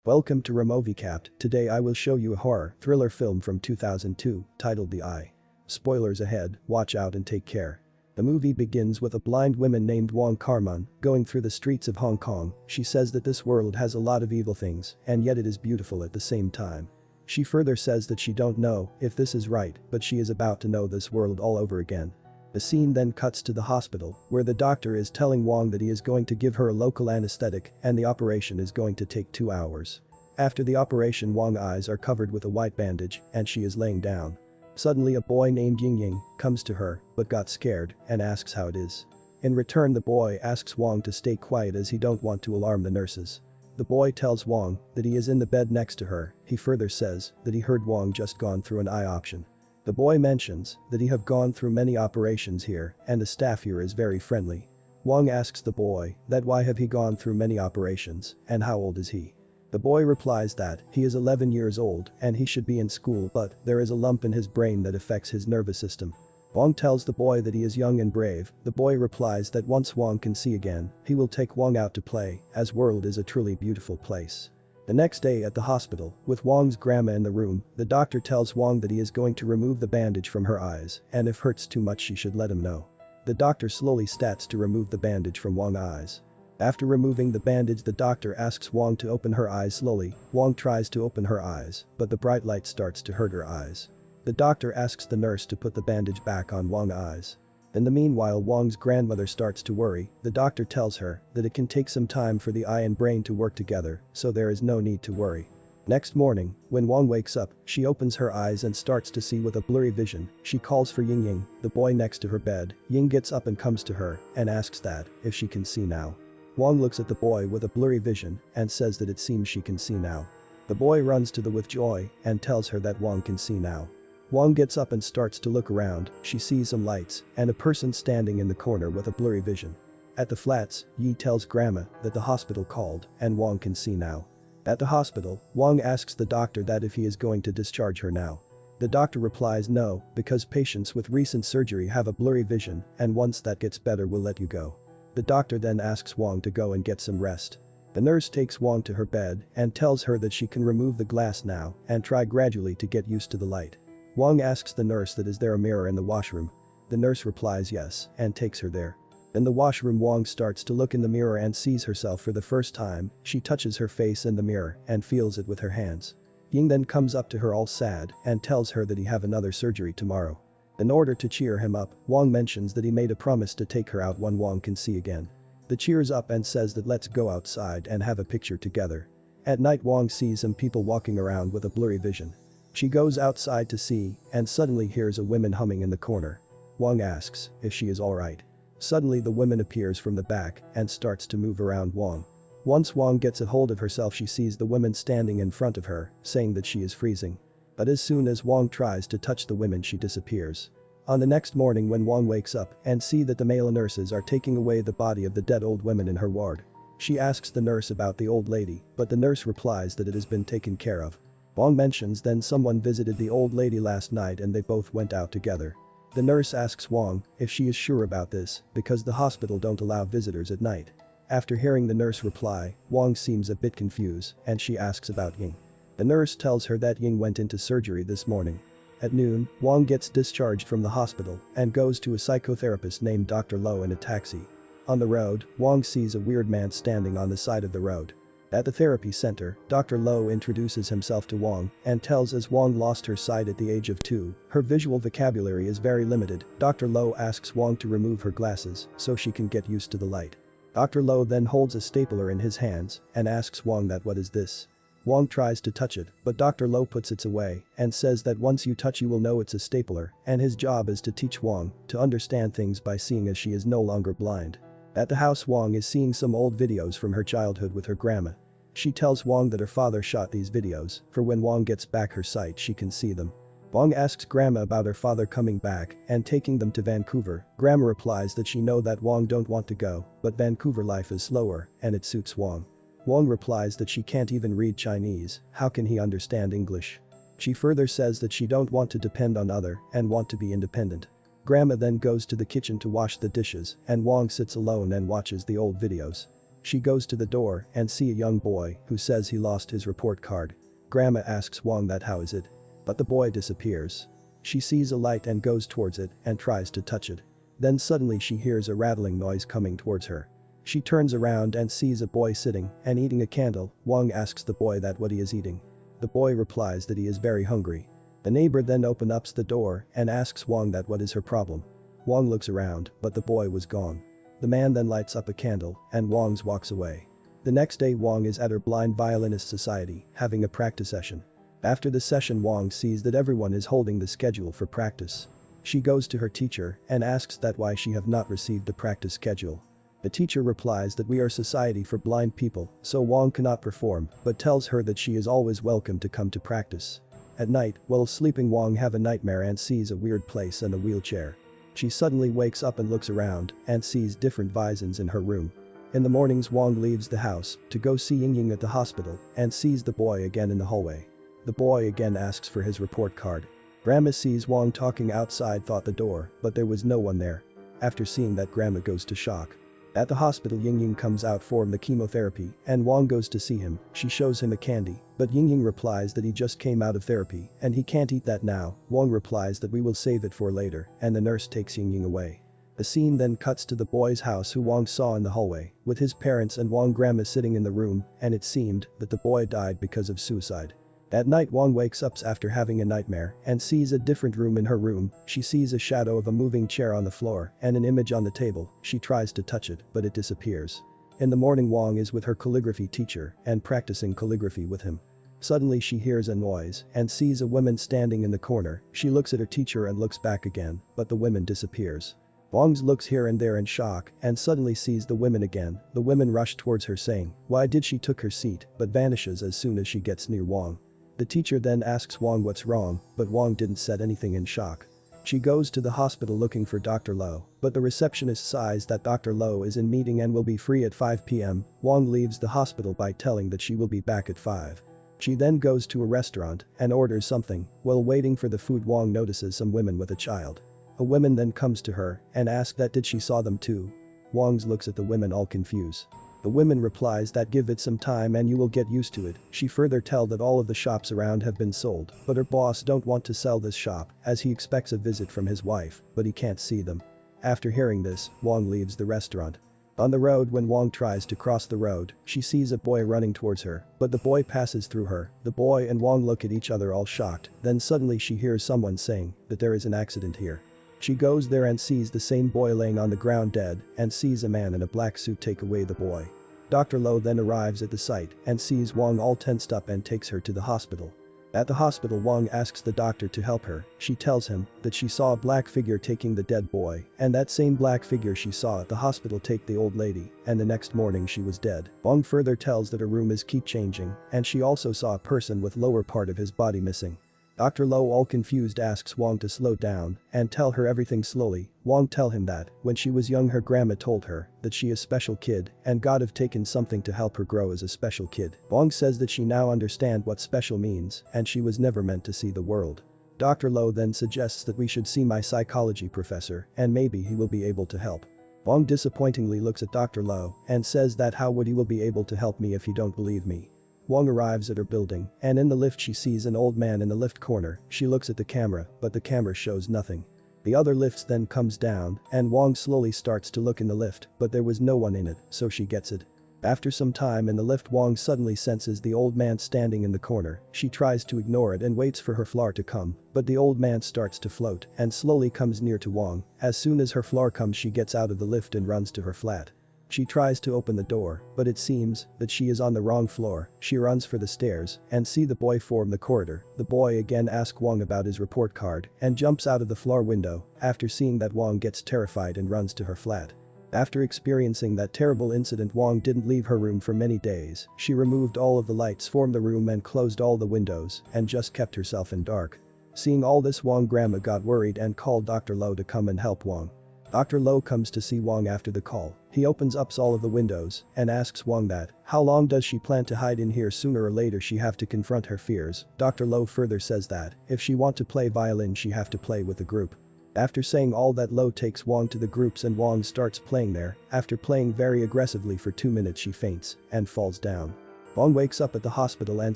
Welcome to Removiecapt. Today I will show you a horror thriller film from 2002 titled The Eye. Spoilers ahead, watch out and take care. The movie begins with a blind woman named Wong Kar Mun going through the streets of Hong Kong. She says that this world has a lot of evil things and yet it is beautiful at the same time. She further says that she don't know if this is right, but she is about to know this world all over again. The scene then cuts to the hospital, where the doctor is telling Wong that he is going to give her a local anesthetic and the operation is going to take 2 hours. After the operation, Wong's eyes are covered with a white bandage and she is laying down. Suddenly a boy named Ying Ying comes to her but got scared and asks how it is. In return, the boy asks Wong to stay quiet as he don't want to alarm the nurses. The boy tells Wong that he is in the bed next to her. He further says that he heard Wong just gone through an eye option. The boy mentions that he have gone through many operations here and the staff here is very friendly. Wong asks the boy that why have he gone through many operations and how old is he. The boy replies that he is 11 years old and he should be in school, but there is a lump in his brain that affects his nervous system. Wong tells the boy that he is young and brave. The boy replies that once Wong can see again, he will take Wong out to play, as world is a truly beautiful place. The next day at the hospital, with Wong's grandma in the room, the doctor tells Wong that he is going to remove the bandage from her eyes and if hurts too much she should let him know. The doctor slowly starts to remove the bandage from Wong's eyes. After removing the bandage, the doctor asks Wong to open her eyes slowly. Wong tries to open her eyes, but the bright light starts to hurt her eyes. The doctor asks the nurse to put the bandage back on Wong's eyes. In the meanwhile, Wong's grandmother starts to worry. The doctor tells her that it can take some time for the eye and brain to work together, so there is no need to worry. Next morning, when Wong wakes up, she opens her eyes and starts to see with a blurry vision. She calls for Ying Ying, the boy next to her bed. Ying gets up and comes to her and asks that if she can see now. Wong looks at the boy with a blurry vision and says that it seems she can see now. The boy runs to her with joy and tells her that Wong can see now. Wong gets up and starts to look around. She sees some lights and a person standing in the corner with a blurry vision. At the flats, Yi tells grandma that the hospital called and Wong can see now. At the hospital, Wong asks the doctor that if he is going to discharge her now. The doctor replies no, because patients with recent surgery have a blurry vision and once that gets better we'll let you go. The doctor then asks Wong to go and get some rest. The nurse takes Wong to her bed and tells her that she can remove the glass now and try gradually to get used to the light. Wong asks the nurse that is there a mirror in the washroom. The nurse replies yes and takes her there. In the washroom, Wong starts to look in the mirror and sees herself for the first time. She touches her face in the mirror and feels it with her hands. Ying then comes up to her all sad and tells her that he have another surgery tomorrow. In order to cheer him up, Wong mentions that he made a promise to take her out when Wong can see again. The cheers up and says that let's go outside and have a picture together. At night, Wong sees some people walking around with a blurry vision. She goes outside to see and suddenly hears a woman humming in the corner. Wong asks if she is alright. Suddenly the woman appears from the back and starts to move around Wong. Once Wong gets a hold of herself, she sees the woman standing in front of her, saying that she is freezing. But as soon as Wong tries to touch the woman, she disappears. On the next morning, when Wong wakes up and see that the male nurses are taking away the body of the dead old woman in her ward. She asks the nurse about the old lady, but the nurse replies that it has been taken care of. Wong mentions then someone visited the old lady last night and they both went out together. The nurse asks Wong if she is sure about this because the hospital don't allow visitors at night. After hearing the nurse reply, Wong seems a bit confused and she asks about Ying. The nurse tells her that Ying went into surgery this morning. At noon, Wong gets discharged from the hospital and goes to a psychotherapist named Dr. Lo in a taxi. On the road, Wong sees a weird man standing on the side of the road. At the therapy center, Dr. Lo introduces himself to Wong and tells as Wong lost her sight at the age of 2, her visual vocabulary is very limited. Dr. Lo asks Wong to remove her glasses so she can get used to the light. Dr. Lo then holds a stapler in his hands and asks Wong that what is this. Wong tries to touch it, but Dr. Lo puts it away and says that once you touch you will know it's a stapler and his job is to teach Wong to understand things by seeing as she is no longer blind. At the house, Wong is seeing some old videos from her childhood with her grandma. She tells Wong that her father shot these videos, for when Wong gets back her sight she can see them. Wong asks grandma about her father coming back and taking them to Vancouver. Grandma replies that she know that Wong don't want to go, but Vancouver life is slower and it suits Wong. Wong replies that she can't even read Chinese, how can he understand English? She further says that she don't want to depend on other and want to be independent. Grandma then goes to the kitchen to wash the dishes and Wong sits alone and watches the old videos. She goes to the door and see a young boy who says he lost his report card. Grandma asks Wong that how is it? But the boy disappears. She sees a light and goes towards it and tries to touch it. Then suddenly she hears a rattling noise coming towards her. She turns around and sees a boy sitting and eating a candle. Wong asks the boy that what he is eating. The boy replies that he is very hungry. The neighbor then opens up the door and asks Wong that what is her problem. Wong looks around, but the boy was gone. The man then lights up a candle and Wong walks away. The next day Wong is at her blind violinist society having a practice session. After the session Wong sees that everyone is holding the schedule for practice. She goes to her teacher and asks that why she have not received the practice schedule. The teacher replies that we are society for blind people, so Wong cannot perform, but tells her that she is always welcome to come to practice. At night, while sleeping Wong have a nightmare and sees a weird place and a wheelchair. She suddenly wakes up and looks around and sees different visions in her room. In the mornings Wong leaves the house to go see Ying at the hospital and sees the boy again in the hallway. The boy again asks for his report card. Grandma sees Wong talking outside the door, but there was no one there. After seeing that Grandma goes to shock. At the hospital Ying comes out from the chemotherapy and Wong goes to see him. She shows him a candy, but Ying replies that he just came out of therapy and he can't eat that now. Wong replies that we will save it for later and the nurse takes Ying away. The scene then cuts to the boy's house who Wong saw in the hallway with his parents and Wong grandma sitting in the room and it seemed that the boy died because of suicide. At night Wong wakes up after having a nightmare and sees a different room in her room. She sees a shadow of a moving chair on the floor and an image on the table. She tries to touch it, but it disappears. In the morning Wong is with her calligraphy teacher and practicing calligraphy with him. Suddenly she hears a noise and sees a woman standing in the corner. She looks at her teacher and looks back again, but the woman disappears. Wong looks here and there in shock and suddenly sees the women again. The women rush towards her saying, why did she took her seat, but vanishes as soon as she gets near Wong. The teacher then asks Wong what's wrong, but Wong didn't said anything in shock. She goes to the hospital looking for Dr. Lo, but the receptionist says that Dr. Lo is in meeting and will be free at 5 p.m. Wong leaves the hospital by telling that she will be back at 5. She then goes to a restaurant and orders something. While waiting for the food Wong notices some women with a child. A woman then comes to her and asks that did she saw them too. Wong looks at the women all confused. The woman replies that give it some time and you will get used to it. She further tell that all of the shops around have been sold, but her boss don't want to sell this shop as he expects a visit from his wife, but he can't see them. After hearing this, Wong leaves the restaurant. On the road when Wong tries to cross the road, she sees a boy running towards her, but the boy passes through her. The boy and Wong look at each other all shocked, then suddenly she hears someone saying that there is an accident here. She goes there and sees the same boy laying on the ground dead and sees a man in a black suit take away the boy. Dr. Lo then arrives at the site and sees Wong all tensed up and takes her to the hospital. At the hospital Wong asks the doctor to help her. She tells him that she saw a black figure taking the dead boy and that same black figure she saw at the hospital take the old lady and the next morning she was dead. Wong further tells that her room is keep changing and she also saw a person with lower part of his body missing. Dr. Lo all confused asks Wong to slow down and tell her everything slowly. Wong tell him that when she was young her grandma told her that she is special kid and God have taken something to help her grow as a special kid. Wong says that she now understand what special means and she was never meant to see the world. Dr. Lo then suggests that we should see my psychology professor and maybe he will be able to help. Wong disappointingly looks at Dr. Lo and says that how would he will be able to help me if you don't believe me. Wong arrives at her building and in the lift she sees an old man in the lift corner. She looks at the camera, but the camera shows nothing. The other lifts then comes down and Wong slowly starts to look in the lift, but there was no one in it, so she gets it. After some time in the lift Wong suddenly senses the old man standing in the corner. She tries to ignore it and waits for her floor to come, but the old man starts to float and slowly comes near to Wong. As soon as her floor comes she gets out of the lift and runs to her flat. She tries to open the door, but it seems that she is on the wrong floor. She runs for the stairs and see the boy form the corridor. The boy again asks Wong about his report card and jumps out of the floor window. After seeing that Wong gets terrified and runs to her flat. After experiencing that terrible incident Wong didn't leave her room for many days. She removed all of the lights from the room and closed all the windows and just kept herself in dark. Seeing all this Wong grandma got worried and called Dr. Lo to come and help Wong. Dr. Lo comes to see Wong after the call. He opens up all of the windows and asks Wong that how long does she plan to hide in here, sooner or later she have to confront her fears. Dr. Lo further says that if she want to play violin she have to play with the group. After saying all that, Lo takes Wong to the groups and Wong starts playing there. After playing very aggressively for 2 minutes she faints and falls down. Wong wakes up at the hospital and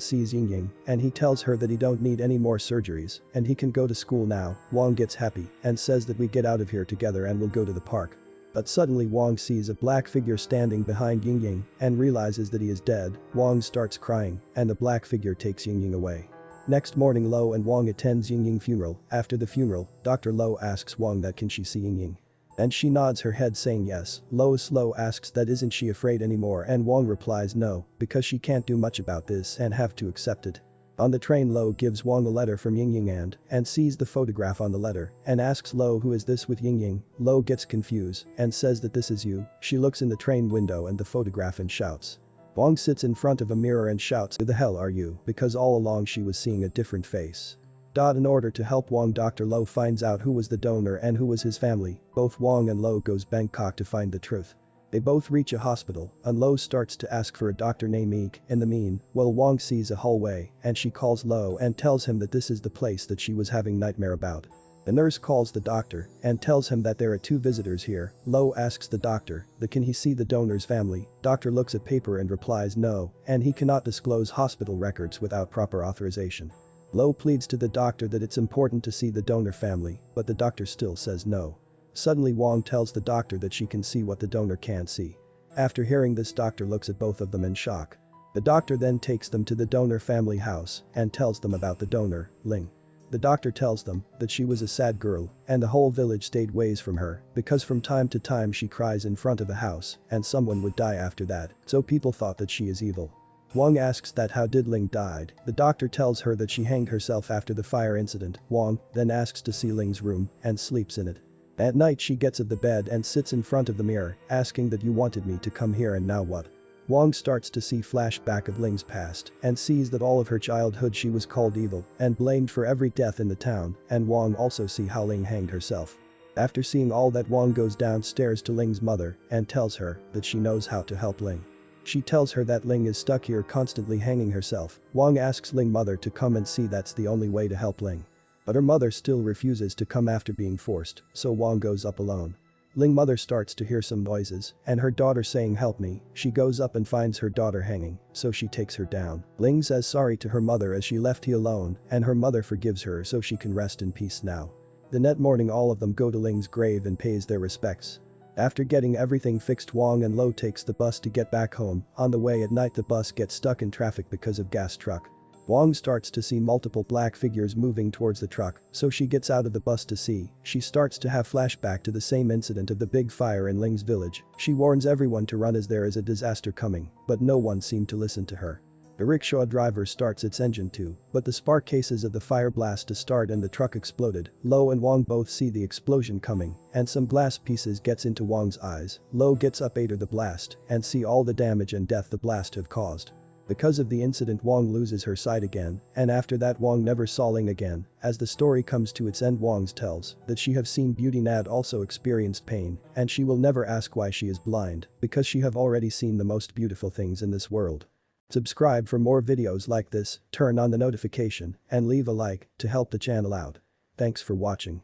sees Yingying and he tells her that he don't need any more surgeries and he can go to school now. Wong gets happy and says that we get out of here together and we'll go to the park. But suddenly Wong sees a black figure standing behind Yingying and realizes that he is dead. Wong starts crying and the black figure takes Yingying away. Next morning Lo and Wong attends Yingying funeral. After the funeral, Dr. Lo asks Wong that can she see Yingying. And she nods her head saying yes. Lo asks that isn't she afraid anymore and Wong replies no, because she can't do much about this and have to accept it. On the train Lo gives Wong a letter from Yingying and sees the photograph on the letter and asks Lo who is this with Yingying. Lo gets confused and says that this is you. She looks in the train window and the photograph and shouts. Wong sits in front of a mirror and shouts, "Who the hell are you?" because all along she was seeing a different face. In order to help Wong, Dr. Lo finds out who was the donor and who was his family. Both Wong and Lo goes Bangkok to find the truth. They both reach a hospital and Lo starts to ask for a doctor named Eek. In the meanwhile, Wong sees a hallway and she calls Lo and tells him that this is the place that she was having nightmare about. The nurse calls the doctor and tells him that there are 2 visitors here. Lo asks the doctor that can he see the donor's family. Doctor looks at paper and replies no, and he cannot disclose hospital records without proper authorization. Lo pleads to the doctor that it's important to see the donor family, but the doctor still says no. Suddenly Wong tells the doctor that she can see what the donor can't see. After hearing this, doctor looks at both of them in shock. The doctor then takes them to the donor family house and tells them about the donor, Ling. The doctor tells them that she was a sad girl and the whole village stayed ways from her because from time to time she cries in front of a house and someone would die after that, so people thought that she is evil. Wong asks that how Didling died. The doctor tells her that she hanged herself after the fire incident. Wong then asks to see Ling's room and sleeps in it. At night she gets of the bed and sits in front of the mirror asking that you wanted me to come here and now what? Wong starts to see flashback of Ling's past and sees that all of her childhood she was called evil and blamed for every death in the town, and Wong also see how Ling hanged herself. After seeing all that, Wong goes downstairs to Ling's mother and tells her that she knows how to help Ling. She tells her that Ling is stuck here constantly hanging herself. Wong asks Ling mother to come and see that's the only way to help Ling. But her mother still refuses to come after being forced, so Wong goes up alone. Ling mother starts to hear some noises and her daughter saying help me. She goes up and finds her daughter hanging, so she takes her down. Ling says sorry to her mother as she left he alone and her mother forgives her so she can rest in peace now. The next morning all of them go to Ling's grave and pays their respects. After getting everything fixed, Wong and Lo takes the bus to get back home. On the way at night the bus gets stuck in traffic because of gas truck. Wong starts to see multiple black figures moving towards the truck, so she gets out of the bus to see. She starts to have flashback to the same incident of the big fire in Ling's village. She warns everyone to run as there is a disaster coming, but no one seemed to listen to her. The rickshaw driver starts its engine too, but the spark cases of the fire blast to start and the truck exploded. Lo and Wong both see the explosion coming, and some glass pieces gets into Wong's eyes. Lo gets up after the blast and see all the damage and death the blast have caused. Because of the incident, Wong loses her sight again, and after that Wong never saw Ling again. As the story comes to its end, Wong tells that she have seen Beauty Nad also experienced pain, and she will never ask why she is blind, because she have already seen the most beautiful things in this world. Subscribe for more videos like this, turn on the notification, and leave a like to help the channel out. Thanks for watching.